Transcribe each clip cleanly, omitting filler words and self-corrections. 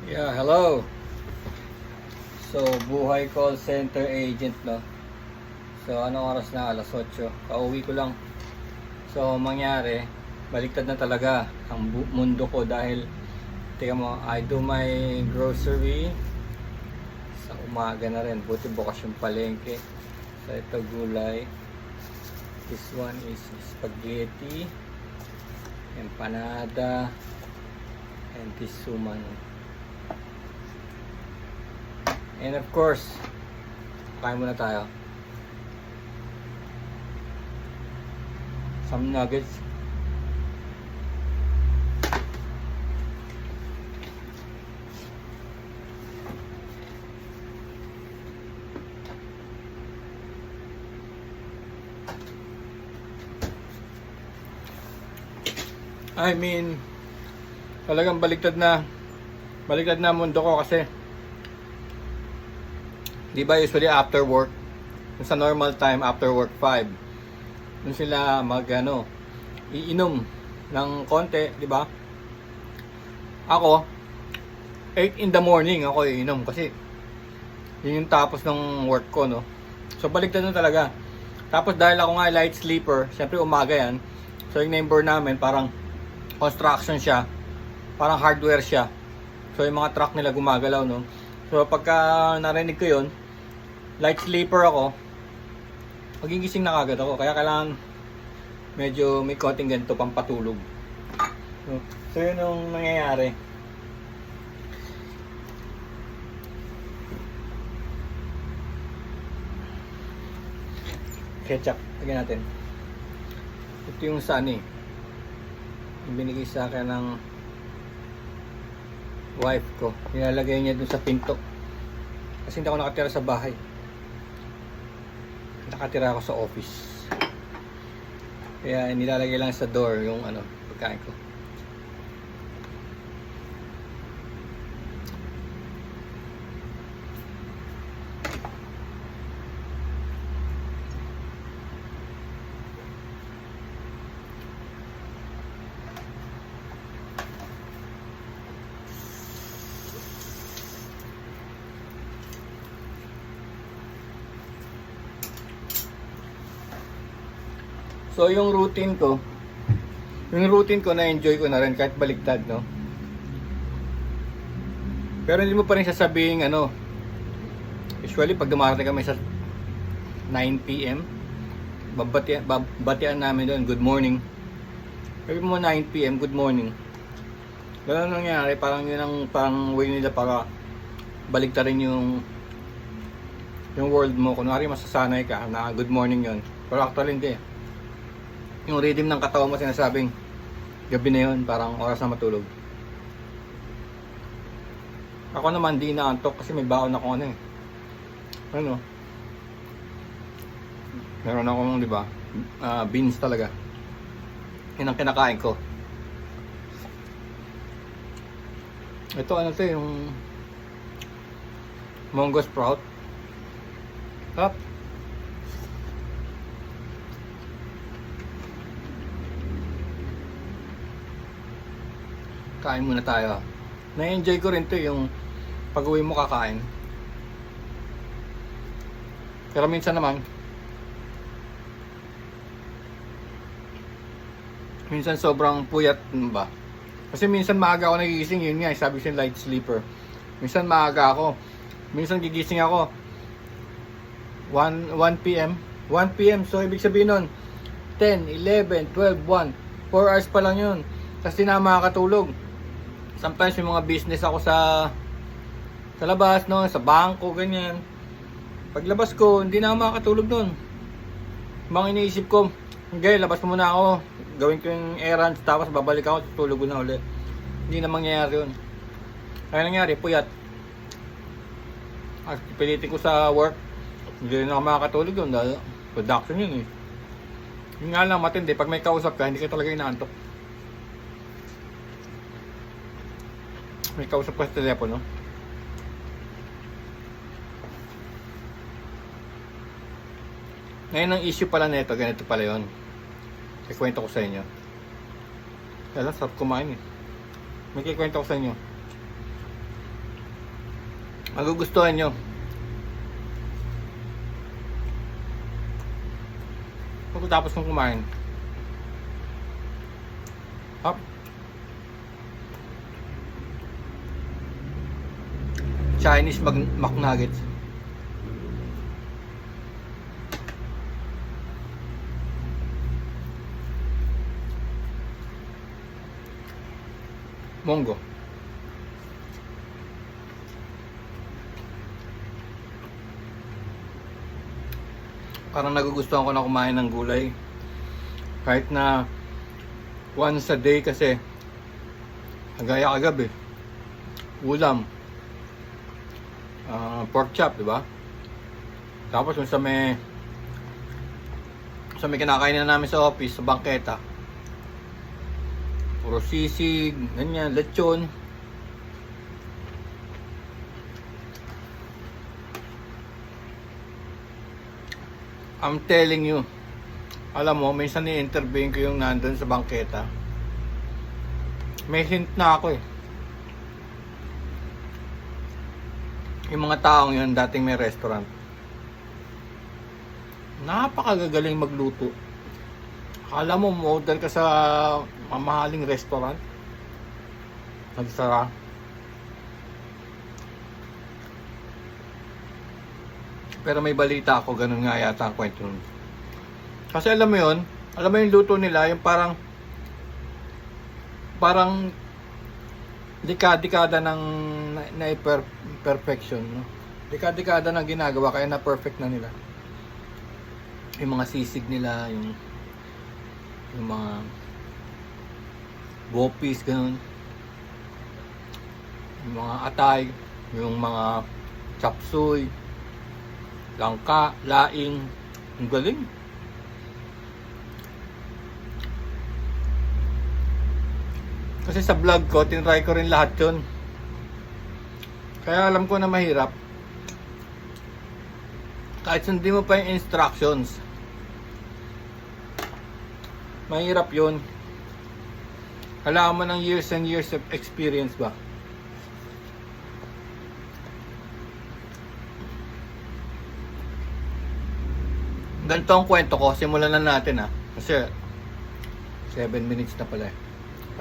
Yeah, hello. So, buhay call center agent, no? So, anong oras na? Alas 8. Kauwi ko lang. So, mangyari, baliktad na talaga ang mundo ko dahil, tingnan mo, I do my grocery sa umaga na rin. Buti bukas yung palengke. So, ito gulay. This one is spaghetti, empanada, and this suman. And of course, kain muna tayo. Some nuggets. Talagang baliktad na mundo ko kasi di ba usually after work, sa normal time after work 5, dun sila iinom ng konti, di ba? Ako 8 in the morning ako iinom kasi yun yung tapos ng work ko, no. So baliktad na talaga. Tapos dahil ako nga light sleeper, syempre umaga yan. So yung number namin parang construction siya, parang hardware siya. So yung mga truck nila gumagalaw, no. So pagka narinig ko yun, light sleeper ako, magigising na kagad ako. Kaya kailangan medyo may konting ganito pampatulog. So yun yung nangyayari. Ketchup, lagyan natin. Ito yung Sunny, yung binigay sa akin ng wife ko. Nilalagay niya dun sa pinto kasi hindi ako nakatira sa bahay, nakatira ako sa office, kaya nilalagay lang sa door yung pagkain ko. So yung routine ko na-enjoy ko na rin kahit baliktad, no? Pero hindi mo pa rin sasabihin usually pag dumarating kami sa 9 PM, babatian namin doon, good morning. Sabi mo 9 PM, good morning. Ganun nangyari, parang yun ang parang way nila para baliktarin yung world mo. Kunwari masasanay ka na good morning yun, pero actually hindi. Yung rhythm ng katawan mo sinasabing gabi na yun, parang oras na matulog. Ako naman di naantok kasi may baon ako meron akong, di ba, beans talaga. Yun ang kinakain ko. Ito yung Monggo sprout. Up. Kain muna tayo. Na-enjoy ko rin to yung pag-uwi mo kakain. Pero minsan sobrang puyat ba? Kasi minsan maaga ako nagigising, yun nga, sabi ko light sleeper. Minsan maaga ako. Minsan gigising ako 1 PM. 1 PM, so ibig sabihin nun 10, 11, 12, 1. 4 hours pa lang yun. Kasi di na makakatulog. Sometimes may mga business ako sa labas, no, sa bangko, ganyan. Paglabas ko, hindi na ako makakatulog doon. Mga iniisip ko, okay, labas ko muna ako, gawin ko yung errands, tapos babalik ako, tutulog ko na ulit. Hindi na mangyayari yun. Kaya nangyari, puyat. At pilitin ko sa work, hindi na ako makakatulog doon dahil production yun eh. Yun nga lang matindi, pag may kausap ka, hindi ka talaga inaantok. May kausap ka sa telepono. Ngayon ang issue pala nito, ganito pala yun. Ikwento ko sa inyo. Kaya lang, sarap kumain eh. May kikwento ko sa inyo. Magugustuhan nyo. Pagkatapos kong kumain. Hop. Chinese McNuggets. Monggo. Parang nagugustuhan ko na kumain ng gulay. Kahit na once a day kasi agaya kagabi. Ulam. Pork chop, di ba? Tapos sa may kinakain na namin sa office, sa bangketa. Puro sisig, ganyan, lechon. I'm telling you, alam mo, minsan i-interview ko yung nandun sa bangketa. May hint na ako eh. Yung mga taong yun, dating may restaurant. Napakagagaling magluto. Akala mo, model ka sa mamahaling restaurant. Nagsara. Pero may balita ako, ganun nga yata ang kwento nun. Kasi alam mo yun, alam mo yung luto nila, yung parang dekada ng perfection, no? Dekada ng ginagawa, kaya na perfect na nila. Yung mga sisig nila, yung mga gopis, ganun. Yung mga atay, yung mga chapsuy, langka, laing, ang galing. Kasi sa vlog ko, tinry ko rin lahat yun. Kaya alam ko na mahirap. Kahit sundin mo pa yung instructions, mahirap yun. Kailangan mo ng years and years of experience ba? Ganito ang kwento ko. Simulan na natin ha. Kasi 7 minutes na pala eh.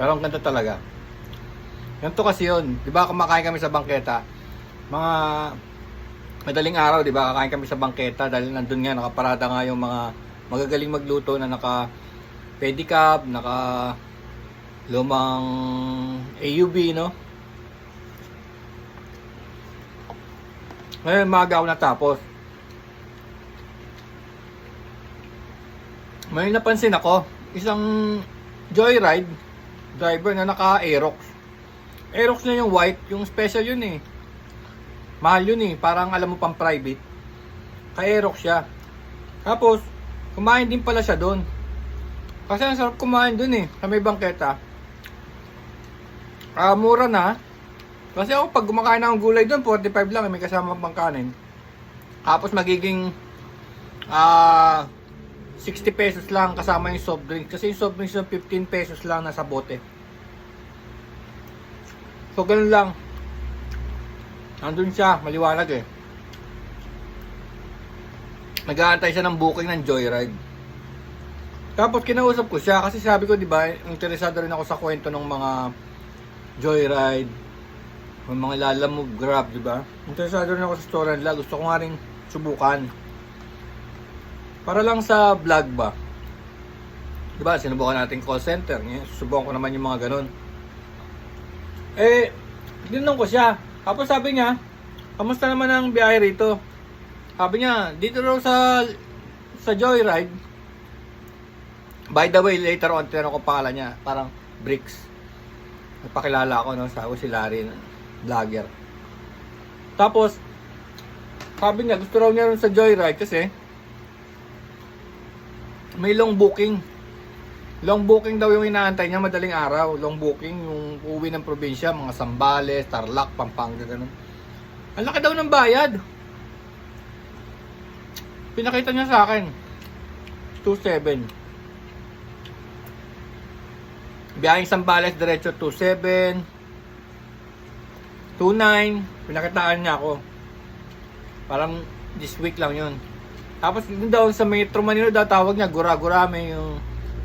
Pero ang ganda talaga. Ganito kasi yun. Diba kumakain kami sa bangketa. Mga madaling araw, diba? Kakain kami sa bangketa dahil nandun nga, nakaparada nga yung mga magagaling magluto na naka pedicab, naka lumang AUV, no? Ngayon, maaga ako natapos. May napansin ako, isang joyride driver na naka-Aerox. Aerox na yung white, yung special yun eh. Mahal yun eh, parang alam mo pang private. Ka-Aerox siya. Tapos, kumain din pala siya doon. Kasi ang sarap kumain doon eh, sa may bangketa. Mura na. Kasi ako pag kumakain ng gulay doon, 45 lang, may kasama pang kanin. Tapos magiging 60 pesos lang kasama yung soft drinks. Kasi yung soft drinks yung 15 pesos lang nasa bote. So ganun lang. Nandun siya, maliwanag eh. Nag-aantay siya ng booking ng Joyride. Tapos kinausap ko siya kasi sabi ko, di ba, interesado rin ako sa kwento ng mga Joyride, ng mga lalamove Grab, di ba? Interesado rin ako sa store nila. Gusto ko nga rin subukan. Para lang sa vlog ba? Diba, sinubukan natin call center. Susubukan ko naman yung mga ganun. Eh, dinanong ko siya. Tapos sabi niya, kamusta naman ang biyahe rito? Sabi niya, dito raw sa Joyride. By the way, later on, tinanong ko pangalan niya. Parang Bricks. Nagpakilala ako, no? Sabi ko si Larry, vlogger. Tapos, sabi niya, gusto raw niya rin sa Joyride kasi may long booking. Long booking daw yung inaantay niya madaling araw. Long booking, yung uwi ng probinsya, mga Sambales, Tarlac, Pampanga, ganun. Ang laki daw ng bayad. Pinakita niya sa akin. 2.7. Biyaheng Sambales, diretso 2.7. 2.9, pinakitaan niya ako. Parang this week lang yun. Tapos yun daw sa Metro Manila daw tawag niya, gura-gurame yung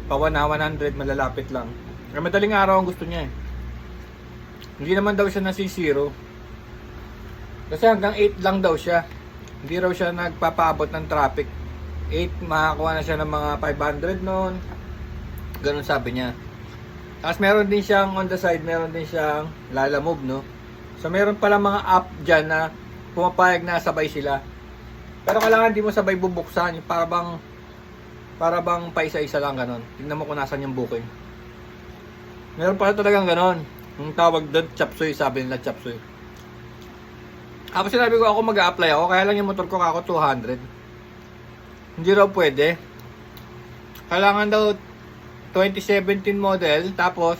pawan na 100, malalapit lang. Kaya madaling araw ang gusto niya eh. Hindi naman daw siya nasisiro. Kasi hanggang 8 lang daw siya. Hindi raw siya nagpapaabot ng traffic. 8, makakuha na siya ng mga 500 noon. Ganun sabi niya. Tapos meron din siyang on the side, meron din siyang Lalamove, no? So meron pala mga app dyan na pumapayag na sabay sila. Pero kailangan di mo sabay bubuksan. Para bang paisa-isa lang ganun. Tingnan mo kung nasan yung booking. Meron pala talagang ganun. Yung tawag doon, chapsuy, sabi nila chapsuy. Tapos sinabi ko ako mag-a-apply ako, kaya lang yung motor ko ako 200. Hindi raw pwede. Kailangan daw 2017 model, tapos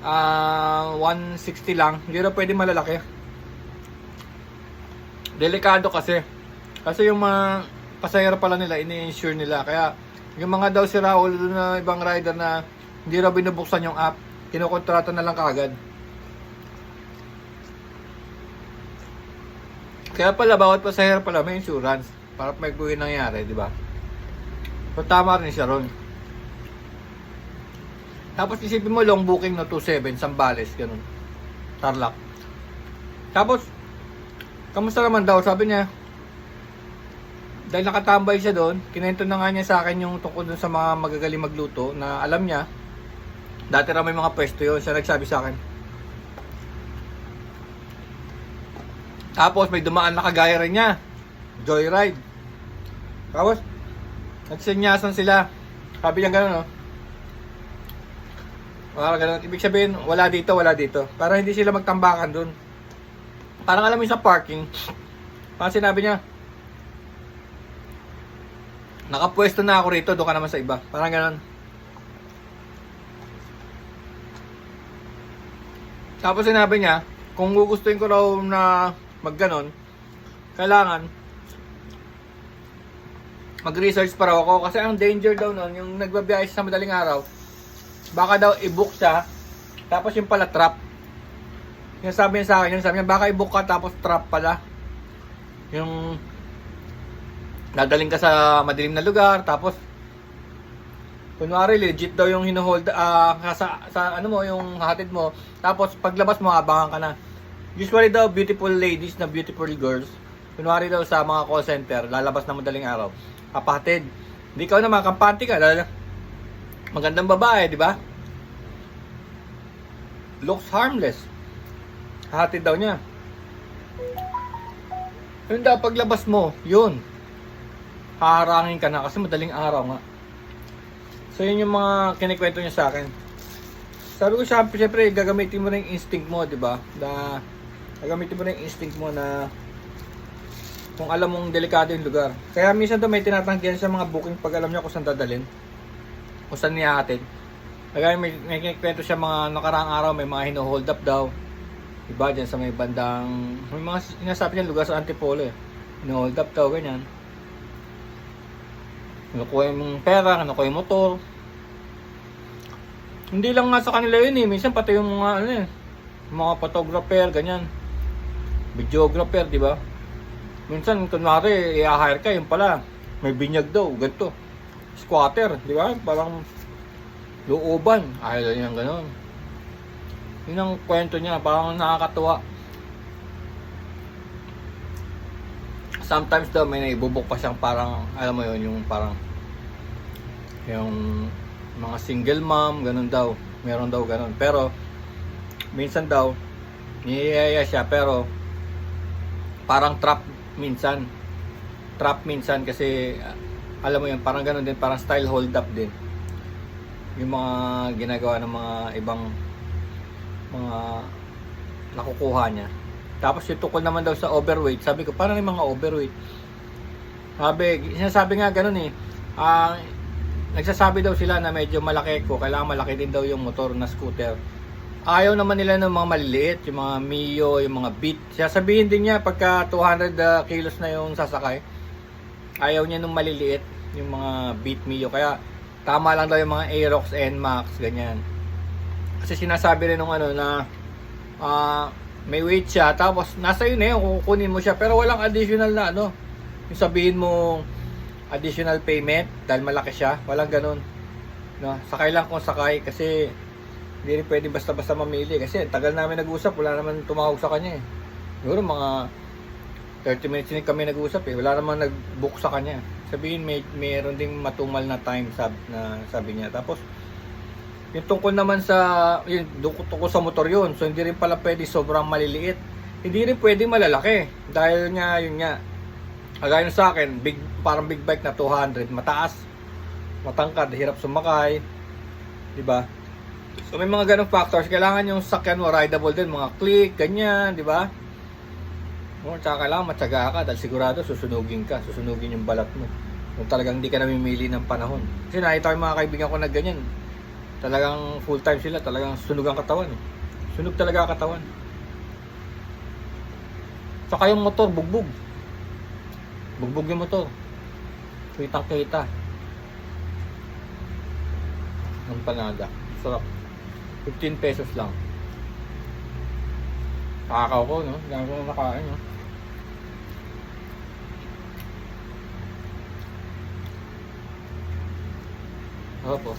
160 lang. Hindi raw pwede malalaki. Delikado kasi. Kasi yung mga pasahero pala nila, ini-insure nila. Kaya yung mga daw si Raul na ibang rider na hindi raw binubuksan yung app, kinukontrata na lang kaagad. Kaya pala bawat pasahero pala may insurance para may buhay nangyari, di ba? So tama rin siya ron. Tapos isipin mo long booking no 27 Sambales ganun. Tarlac. Tapos kamusta naman daw sabi niya. Dahil nakatambay siya doon, kinento na nga niya sa akin yung tungkol dun sa mga magagaling magluto na alam niya. Dati raw may mga pwesto yun, siya nagsabi sa akin. Tapos may dumaan na kagaya rin niya. Joyride. Tapos nagsenyasan sila. Sabi niya gano'n, no? Parang gano'n. Ibig sabihin, wala dito. Para hindi sila magtambakan dun. Parang alam mo yung sa parking. Parang sinabi niya, nakapwesto na ako rito, doon ka naman sa iba. Parang gano'n. Tapos sinabi niya, kung gugustuhin ko raw na magganon, kailangan mag-research pa raw ako. Kasi ang danger daw nun, yung nagbabiyahe sa madaling araw, baka daw i-book siya, tapos yung pala trap. Yung sabi niya sa akin, baka i-book ka tapos trap pala. Yung dadaling ka sa madilim na lugar, tapos kunwari legit daw yung hinuhold sa ano mo, yung hatid mo, tapos paglabas mo abangan ka na. Usually daw beautiful ladies na beautiful girls, kunwari daw sa mga call center, lalabas na madaling araw, kapatid. Hindi ka naman kampante ka dahil magandang babae, di ba? Looks harmless. Hatid daw niya. Yun daw paglabas mo, yun. Haharangin ka na kasi madaling araw nga. So yun yung mga kinikwento niya sa akin. Sabi ko syempre gagamitin mo na yung instinct mo, di ba? Gagamitin mo na yung instinct mo na kung alam mong delikado yung lugar. Kaya minsan daw may tinatanggihan sa mga booking pag alam niya kung saan dadalhin, kung saan niya hatid. Kaya may kinikwento siya mga nakaraang araw, may mga hino-hold up daw. Diba dyan sa may bandang, may mga sinasabi niya lugar sa Antipolo eh. Hino-hold up daw, ganyan. Nakuha yung pera, nakuha yung motor. Hindi lang nga sa kanila yun eh. Minsan pati yung mga mga photographer, ganyan. Videographer, di ba? Minsan, kunwari, i-hire ka, yung pala, may binyag daw, ganito. Squatter, di ba? Parang looban. Ayaw lang yung gano'n. Yun ang kwento niya, parang nakakatuwa. Sometimes daw may naibubok pa siyang parang, alam mo yun, yung parang yung mga single mom, ganun daw. Meron daw ganun. Pero minsan daw niyayaya siya, pero parang trap minsan. Trap minsan kasi alam mo yun, parang ganun din, parang style hold up din. Yung mga ginagawa ng mga ibang mga nakukuha niya. Tapos yung tukol naman daw sa overweight. Sabi ko, parang yung mga overweight. Sinasabi nga ganun eh. Nagsasabi daw sila na medyo malaki ko. Kailangan malaki din daw yung motor na scooter. Ayaw naman nila ng mga maliliit. Yung mga Mio, yung mga Beat. Sasabihin din niya pagka 200 kilos na yung sasakay. Ayaw niya nung maliliit. Yung mga Beat Mio. Kaya tama lang daw yung mga Aerox, NMAX, ganyan. Kasi sinasabi rin nung na may weight siya, tapos nasa yun eh, kukunin mo siya, pero walang additional na ano, yung sabihin mo additional payment dahil malaki siya, walang ganun, no? Sakay lang kung sakay, kasi hindi rin pwede basta-basta mamili, kasi tagal namin nag-usap, wala naman tumawag sa kanya eh. Siguro mga 30 minutes din kami nag-usap eh, wala naman nag-book sa kanya. Sabihin mayroon ding matumal na time, sabi niya. Tapos yung tungkol naman sa tungkol sa motor yun, so hindi rin pala pwede sobrang maliliit, hindi rin pwede malalaki, dahil nga yun nga, kagaya sa akin, parang big bike na 200, mataas, matangkad, hirap sumakay, di ba? So may mga ganong factors, kailangan yung sakyan mo rideable din, mga click, ganyan, di ba? Tsaka kailangan matyaga ka, dahil sigurado susunugin yung balat mo kung talagang hindi ka namimili ng panahon. Kasi nakita ko yung mga kaibigan ko na ganyan, talagang full time sila, talagang sunog ang katawan eh. Sunog talaga ang katawan. Tsaka yung motor, bugbog yung motor, kitang kita ng Panada, sarap. 15 pesos lang, kakakaw ko, no? Gano'n ko na nakain, no? Opo.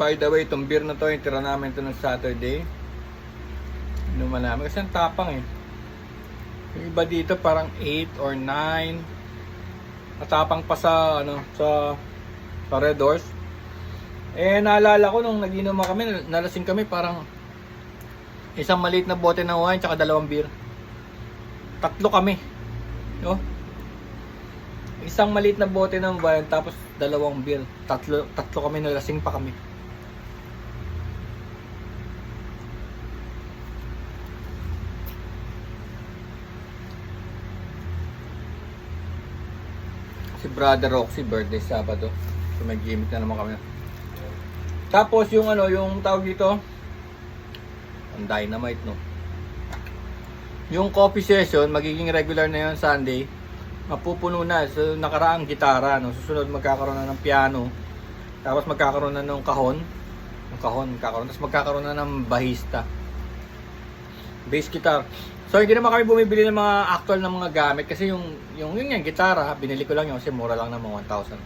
By the way, itong beer na to, yung tira namin ito ng Saturday. Inuman namin kasi ang tapang eh. Yung iba dito parang 8 or 9. Matapang pa sa ano, sa Red Doors. Eh naalala ko nung nag-inom kami, nalasing kami, parang isang maliit na bote ng wine tsaka 2 beer. 3 kami. No? Isang maliit na bote ng wine tapos 2 beer. Tatlo kami, nalasing pa kami. Si Brother Roxy, birthday Sabado. So may gimmick na naman kami. Tapos yung ano, yung tawag dito, ang dynamite, no? Yung coffee session, magiging regular na yun Sunday. Mapupuno na. So nakaraang gitara, no? Susunod magkakaroon na ng piano. Tapos magkakaroon na ng kahon. Tapos magkakaroon na ng bahista. Bass guitar. So hindi naman kami bumibili ng mga actual na mga gamit, kasi yung gitara, binili ko lang yun kasi mura lang naman 1,000.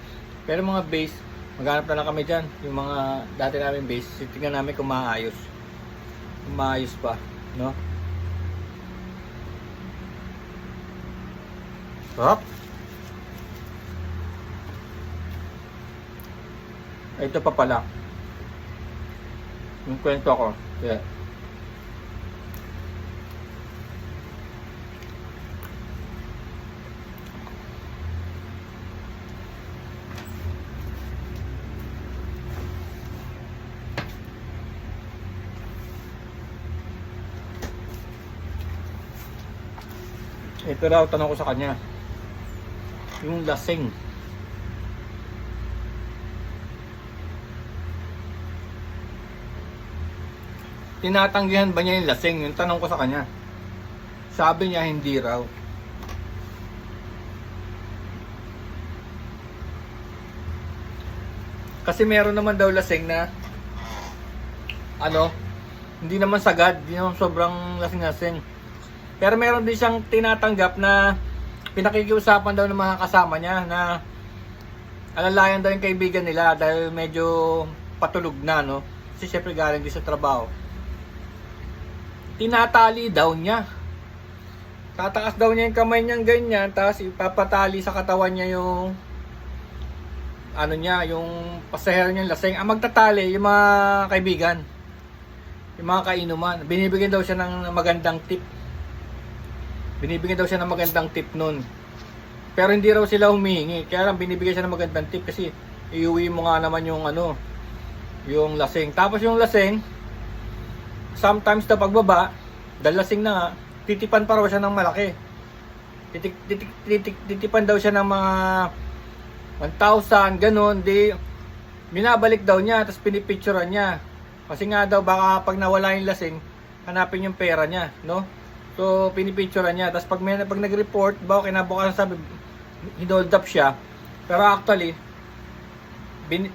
Pero mga bass, maghanap na lang kami dyan. Yung mga dati namin bass, tingnan namin kung maayos. Kung maayos pa, no? Sarap. Ito pa pala yung kwento ko. Yeah. Ito raw, tanong ko sa kanya, yung lasing. Tinatanggihan ba niya yung lasing? Yung tanong ko sa kanya. Sabi niya hindi raw. Kasi meron naman daw lasing na ano, hindi naman sagad, hindi naman sobrang lasing-lasing. Pero meron din siyang tinatanggap na pinakikiusapan daw ng mga kasama niya na alalayan daw yung kaibigan nila dahil medyo patulog na, no? Kasi syempre galing din sa trabaho. Tinatali daw niya. Tataas daw niya yung kamay niyang ganyan, tapos ipapatali sa katawan niya yung ano niya, yung pasahero niyang lasing. Ang magtatali yung mga kaibigan, yung mga kainuman. Binibigyan daw siya ng magandang tip. Binibigyan daw siya ng magandang tip nun. Pero hindi raw sila humihingi. Kaya lang binibigyan siya ng magandang tip kasi iuwi mo nga naman yung ano, yung lasing. Tapos yung lasing, sometimes na pagbaba, dahil lasing na nga, titipan pa raw siya ng malaki. Titipan daw siya ng mga 1,000, ganun. Di, binabalik daw niya, tapos pinipicturean niya. Kasi nga daw baka pag nawala yung lasing, hanapin yung pera niya, no? So pinipicturean niya. Tapos pag nag-report, baka kinabukasan sabi hinold up siya. Pero actually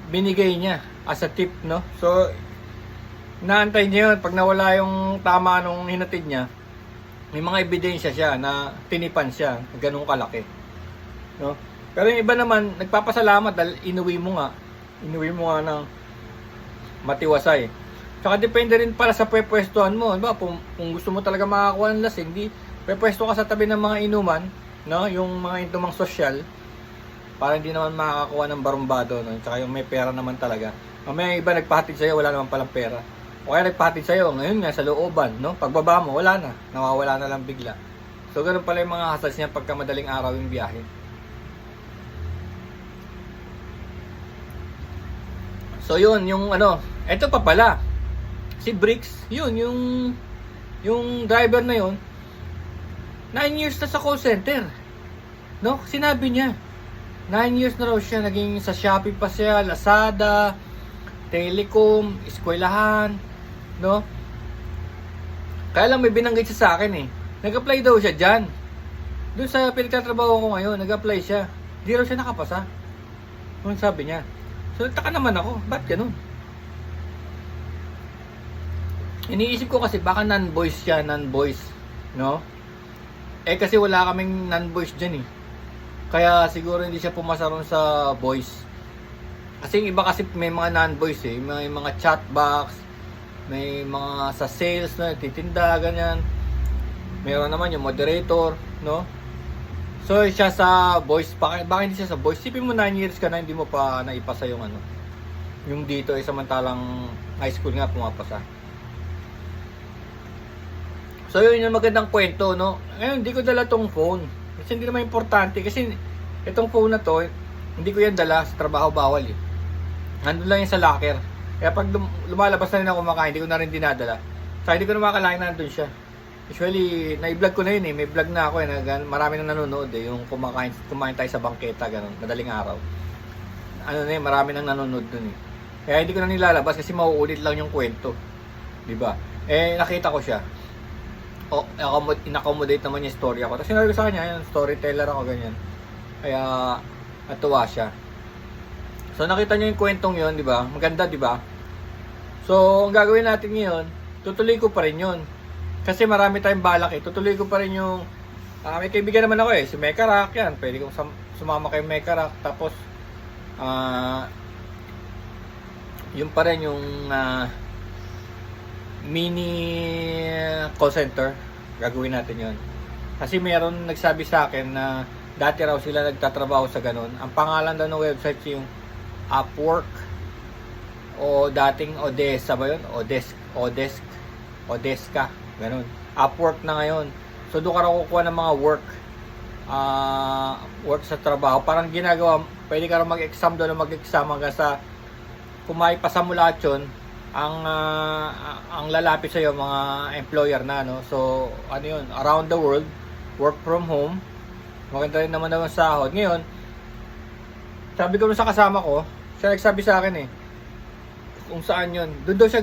binigay niya as a tip, no? So naantay niya yun. Pag nawala yung tama nung hinatid niya, may mga ebidensya siya na tinipan siya, ganun kalaki, no? Pero yung iba naman nagpapasalamat dahil inuwi mo nga ng matiwasay. Tsaka depende rin pala sa pwepwestuhan mo, diba? Kung gusto mo talaga makakuha ng lasing, di pwepwesto ka sa tabi ng mga inuman, no? Yung mga inumang sosyal, para hindi naman makakakuha ng barumbado, no? Tsaka yung may pera naman talaga. Mamaya iba nagpahatid sa'yo, wala naman palang pera. O kaya nagpahatid sa'yo, ngayon nga sa looban, no? Pagbaba mo, wala na. Nawawala na lang bigla. So, ganun pala yung mga hassles niya pagka madaling araw yung biyahe. So, yun, yung ano, eto pa pala. Si Bricks, yun, yung driver na yun, 9 years na sa call center. No? Sinabi niya, 9 years na raw siya, naging sa Shopee pa siya, Lazada, Telecom, eskwelahan, no? Kaya lang may binanggit siya sa akin eh. Nag-apply daw siya dyan. Doon sa pinagtatrabaho ko ngayon, nag-apply siya. Di raw siya nakapasa. Anong sabi niya? So, nagtaka naman ako. Ba't ganun? Iniisip ko kasi baka non-boys siya, non-boys. No? Eh kasi wala kaming non-boys dyan eh. Kaya siguro hindi siya pumasa ron sa boys. Kasi yung iba kasi may mga non-boys eh. May mga chat box, may mga sa sales na titinda, ganyan. Meron naman yung moderator, no? So siya sa boys, bakit hindi siya sa boys? Sipin mo 9 years ka na hindi mo pa naipasa yung ano. Yung dito ay samantalang high school nga pumapasa. So yun yung magandang kwento, no? Ngayon hindi ko dala tong phone. Kasi hindi naman importante. Kasi itong phone na to, hindi ko yan dala sa trabaho, bawal eh. Nandun lang yan sa locker. Kaya pag lumalabas na rin ako kumakain, hindi ko na rin dinadala. So hindi ko na makakalain na nandun siya. Usually, na-vlog ko na yun eh. May vlog na ako eh. Marami nang nanonood eh. Yung kumain tayo sa bangketa, ganun. Madaling araw. Ano na eh, marami nang nanonood dun eh. Kaya hindi ko na nilalabas kasi mauulit lang yung kwento. Diba? Eh, nakita ko siya. In-accommodate naman yung story ako. Tapos sinabi ko sa kanya, yung storyteller ako, ganyan. Kaya, natuwa siya. So, nakita niyo yung kwentong yun, di ba? Maganda, di ba? So, ang gagawin natin ngayon, tutuloy ko pa rin yun. Kasi marami tayong balak eh. Tutuloy ko pa rin yung, may kaibigan naman ako eh, si Meka Rock, yan. Pwede kong sumama kay Meka Rock. Tapos, yun pa rin yung, mini call center, gagawin natin yon. Kasi meron nagsabi sa akin na dati raw sila nagtatrabaho sa ganun. Ang pangalan daw ng website yung Upwork o dating Odessa ba yun? Odeska, ganun. Upwork na ngayon. So doon ka raw kukuha ng mga work sa trabaho. Parang ginagawa, pwede ka raw mag-exam doon o mag-exam hanggang sa kung maipasa mo lahat yun, ang lalapit sa iyo mga employer na, no. So ano yun, around the world, work from home, maganda rin naman daw ang sahod. Ngayon, sabi ko sa kasama ko, siya nagsabi sa akin eh kung saan yun, doon daw siya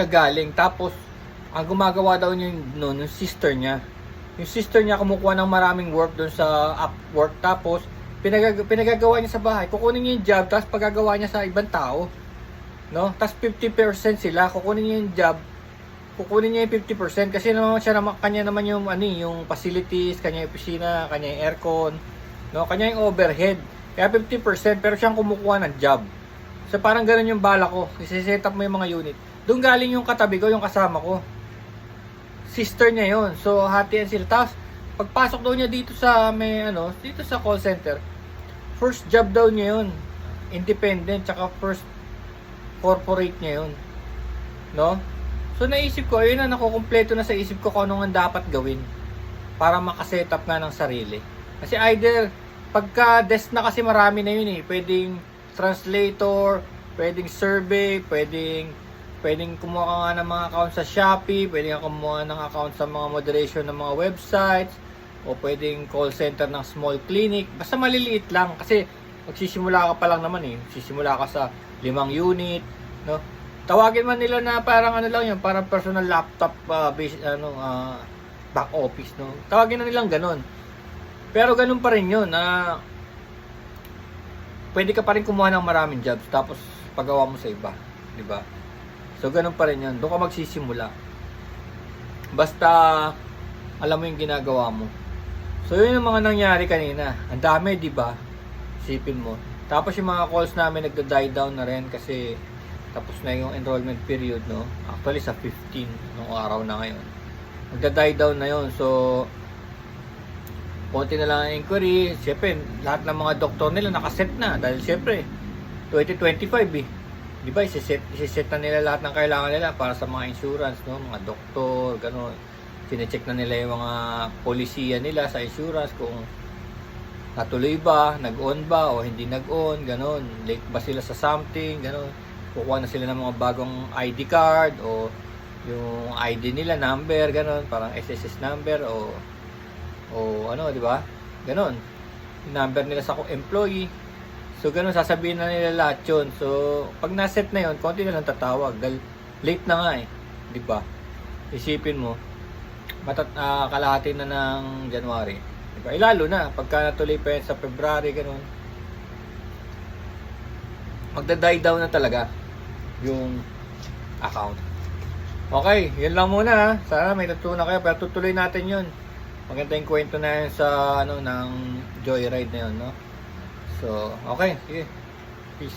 galing. Tapos ang gumagawa daw niya noon, yung sister niya kumukuha ng maraming work doon sa Upwork. Tapos pinagagawa niya sa bahay, kukunin niya yung job, tapos pagagawa niya sa ibang tao, no? Tapos 50% sila, kukunin niya yung job, kukunin niya yung 50% kasi naman kanya naman yung yung facilities, kanya yung opisina, kanya yung aircon, no? Kanya yung overhead. Kaya 50%, pero siyang kumukuha ng job. So parang ganoon yung bala ko, i-set up mo yung mga unit. Doon galing yung katabi ko, yung kasama ko. Sister niya yon. So hatian sila. Tapos pagpasok daw niya dito sa dito sa call center, first job daw niya yun, independent, tsaka first corporate niya yun, no? So naisip ko, ayun na, nakukumpleto na sa isip ko kung ano nga dapat gawin para makasetup nga ng sarili. Kasi either pagka desk na kasi marami na yun eh, pwedeng translator, pwedeng survey, pwedeng kumuha ka nga ng mga account sa Shopee, pwedeng kumuha ng account sa mga moderation ng mga websites, o pwedeng call center ng small clinic. Basta maliliit lang kasi magsisimula ka pa lang naman eh. Magsisimula ka sa 5 unit, no? Tawagin man nila na parang ano lang yun, parang personal laptop based back office, no? Tawagin na nilang ganun. Pero ganun pa rin yun na pwede ka pa rin kumuha ng maraming jobs tapos pagawa mo sa iba, di ba? So ganun pa rin yun. Doon ka magsisimula. Basta alam mo yung ginagawa mo. So yun yung mga nangyari kanina. Ang dami, di ba? Isipin mo. Tapos yung mga calls namin nagda-die down na rin kasi tapos na yung enrollment period, no? Actually sa 15 nung araw na ngayon. Nagda-die down na yun. So konti na lang ang inquiry. Siyempre, lahat ng mga doktor nila nakaset na. Dahil siyempre, 2025 eh. Di ba, isiset na nila lahat ng kailangan nila para sa mga insurance, no? Mga doktor, gano'n. Sinecheck na nila yung mga polisiya nila sa insurance kung natuloy ba, nag-on ba, o hindi nag-on, gano'n. Late ba sila sa something, gano'n. Kukuha na sila ng mga bagong ID card, o yung ID nila, number, gano'n. Parang SSS number, o ano, di ba? Ganon. Yung number nila sa employee. So, ganon, sasabihin na nila lahat yun. So, pag naset na yun, konti na lang tatawag. Dahil late na nga eh. Di ba? Isipin mo, kalahati na ng January. Di ba? Lalo na, pagka natuloy pa yun sa February, ganon. Magda-die down na talaga yung account. Okay, yun lang muna ha. Sana may natutunan kayo. Pero tutuloy natin yun. Maganda yung kwento na yun sa ng Joyride na yun, no? So, okay, sige. Peace.